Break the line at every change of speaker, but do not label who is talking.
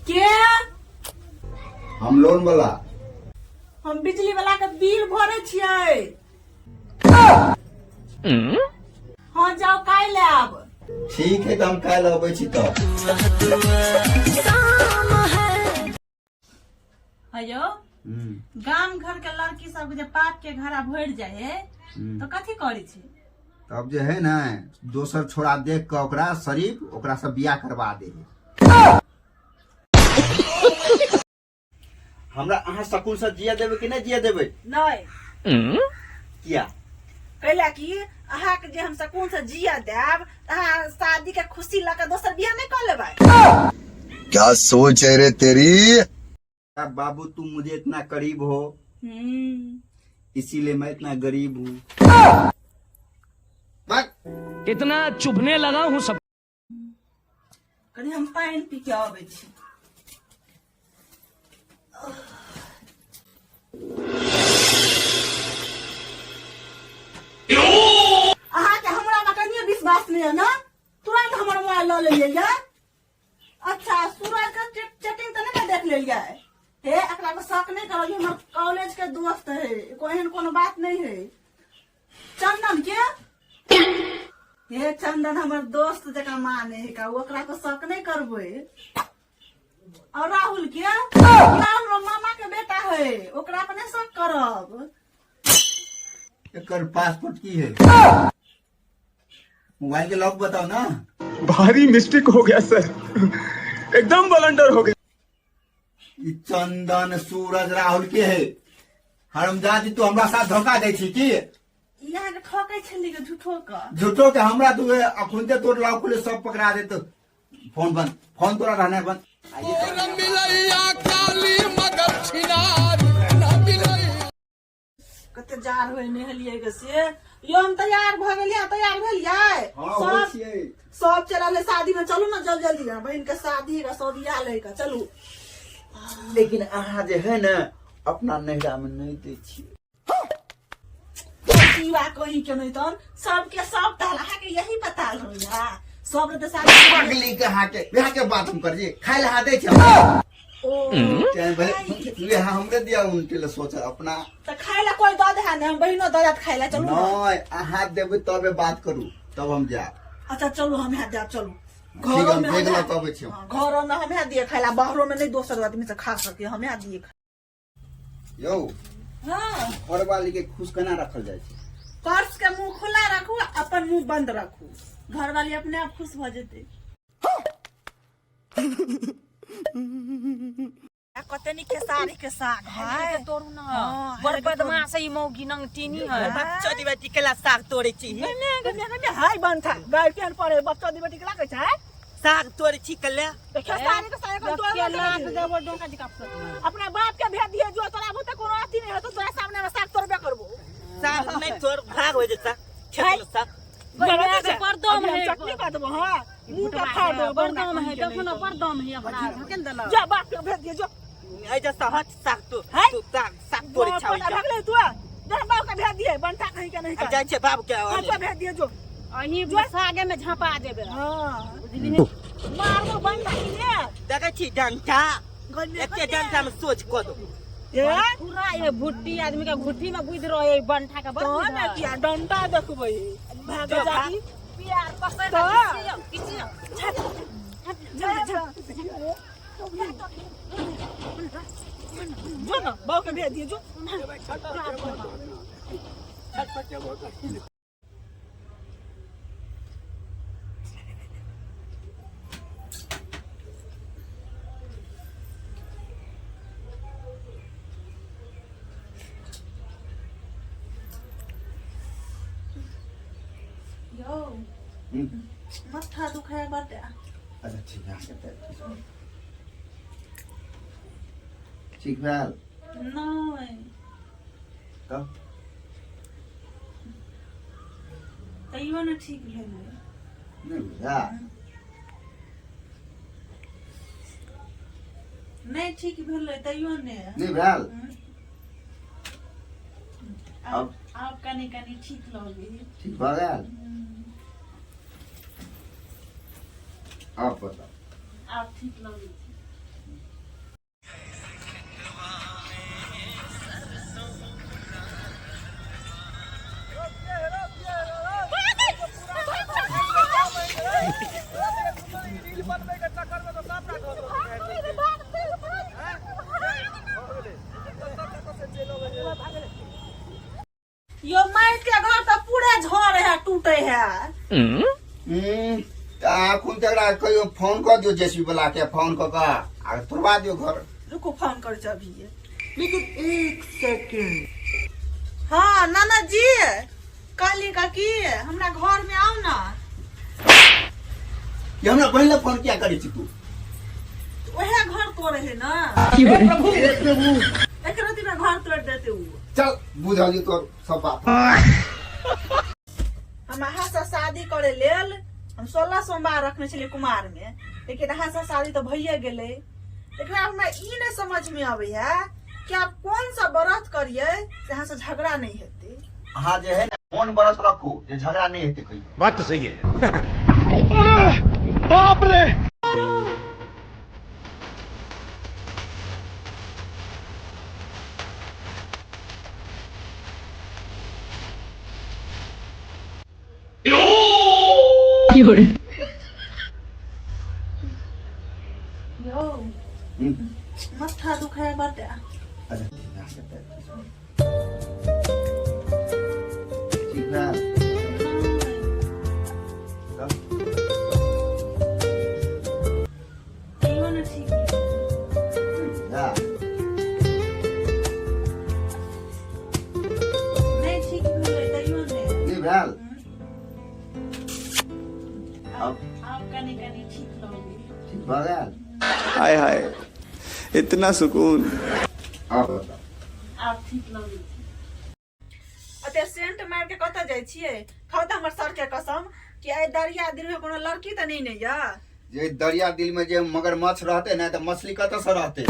के
हम लोन वाला
हम बिजली वाला के बिल भरे छियै। हाँ जाओ काल आब।
ठीक है तो हम काल अबै छी तो।
अयो गाम घर के लड़की सब जे पाप के घड़ा भर जाए है तो कथी करी छी?
तब जे है ना दोसर छोड़ा देख के ओकरा शरीफ ओकरा से बियाह करवा दे। हमरा अहाँ सकून से जिया देबे कि नहीं जिया देबे?
नहीं।
किया?
कैला कि अहा के जे हम सकून से जिया देब अहा शादी के खुशी लगा दोसर बियाह नहीं कर लेबै।
क्या सोच है रे तेरी?
बाबू तुम मुझे इतना करीब हो इसीलिए मैं इतना गरीब हूँ।
इतना चुभने लगा हूँ सब।
कनी हम पानी पी के आबै छी। अहा के हमरा में कनियो विश्वास नहीं है ना? तुरंत हमर मोबाइल ल लेलिए। अच्छा सूरज का चैटिंग तो नहीं देख लेलिए? हे एकरा को शक नहीं करो, हमर कॉलेज के दोस्त है, कोई कोनो बात नहीं है। चंदन के हे चंदन हमर दोस्त जका माने है का, ओकरा को शक नहीं करबे। और राहुल के राहुल मामा के बेटा है, ओकरा पर नहीं शक करब।
एकर पासपोर्ट की है? मोबाइल के लॉक बताओ ना।
भारी मिस्टेक हो गया सर, एकदम ब्लंडर हो गया।
चंदन सूरज राहुल के है। हरमजादी तू हमरा साथ धोखा दे छी की?
यहाँ के ठोकै छली के झूठो का।
झूठो के हमरा तू अखुनते तोड़ लाओ खुले सब पकड़ा दे तो फोन बंद, फोन तोरा रहने बंद।
कते जार होय नेहलिए के से यो हम तैयार भ गेलिए। तैयार भेलिए? सब चला ले शादी में, चलू ना जल्दी जल्दी। बहन के शादी का सौदिया ले का चलू।
लेकिन अहाँ जे है ना अपना नैहरा में नहीं दे छी।
जीवा कहीं के नहीं तन सबके सब ताला के यही बताल हो या सब तो शादी
पगली के हाके यहाँ के बात हम कर जी खाए ला दे छी। ओ चाहे भाई ये हमरे दिया उनके लिए सोचा अपना
तो खाए ला कोई दे है ना, बहनो दे खाए ला। चलू
नहीं अहाँ देबे तबे बात करू तब हम जा।
अच्छा चलू हम यहाँ जा। चलू
घरों में देख लो तब छी।
घरों में हम यहाँ दिए खाए ला, बाहरों में नहीं दोसर आदमी से खा सके, हम यहाँ दिए।
यो
हाँ
घर वाली के खुश केना रखल जाय छै?
पर्स के मुंह खुला रखू, अपन मुंह बंद रखू, घर वाली अपने आप खुश हो जेते। कतनी के साड़ी के साग है तोरू ना बड़ बदमाश है, मौगी नंग टीनी है। बच्चा दी बेटी केला साग तोड़े छी ने हाय बनथा गाय केन पड़े बच्चा दी बेटी केला के छै साग तोड़े छी कले। देखियो साड़ी के साग को तोड़ के देबो डोका जी काप अपना बाप के भेज दिए जो तोरा भूत कोनो अथी नहीं है तो तोरा सामने में साग तोड़बे करबो। साग नहीं तोड़ भाग हो जेता खेल साग परदम है चटनी का देबो। हां मुंह पे खा दो परदम है, देखो ना परदम है अपना ढकेल देला। जा बाप के भेज दिए जो आई जैसा हट साग तो साग तोड़े छाऊ लगले तू जा बाप के भेज दिए बनता कहीं के नहीं का जाय छे बाप के और भेज दिए जो अही सागे में झापा देबे। हां बुझली मार दो बनता की ने देखे छी डंटा एते डंटा में सोच को दो पूरा ये भुट्टी आदमी का घुट्टी में बुझ रहो ये बनठा का तो ना किया डंटा देखबै भाग जाती प्यार पसंद किसी जो ना बाप के भेज दिए जो मत्था दुखाया बाटे।
अच्छा ठीक है ठीक भेल
नहीं
तब
तैयो ना ठीक भेल
नहीं भेल
नहीं ठीक भेल तैयो
नहीं भेल।
अब कनी कनी ठीक लगे
ठीक भऽ गेल। आप बताओ
आप ठीक लगे यो माइट के घर तो पूरे झड़ है टूटे है
आखुन तकरा कहियो फोन कर दियो जेसीबी वाला के फोन क के आ तुरवा दियो घर।
रुको फोन कर अभी लेकिन 1 सेकंड। हाँ नाना जी कहली का की हमरा घर में आओ ना।
ये हमरा पहले फोन क्या करी छी तू?
वही घर तोड़े है ना।
प्रभु
एक राती में घर तोड़ देते वो।
चल बुझा जी तोर सब बात।
हम यहाँ से शादी करे लेल हम 16 सोमवार रखने छे कुमार में, लेकिन यहाँ से शादी तो भइए गेले। लेकिन हमरा ई नहीं समझ में आवे है कि आप कौन सा व्रत करिए यहाँ से झगड़ा नहीं हेते।
हाँ जे है ना फोन बरस रखो जे झगड़ा नहीं हेते कहीं।
बात तो सही है। बाप रे।
यो मत्था दुखाए बाटे।
ठीक है
यो न ठीक नहीं ठीक हुए तइयो ने।
ये भेल
आप कनी कनी ठीक लोगे।
ठीक भ गेल।
हाय हाय इतना सुकून।
अब बता
आप ठीक लोगे। अते सेंट मार के कत जाय छिए? खाओ त हमर सर के कसम कि आई दरिया दिल में कोनो लड़की त नहीं या।
जे दरिया दिल में जे मगरमच्छ रहते ना तो मछली कत से रहते।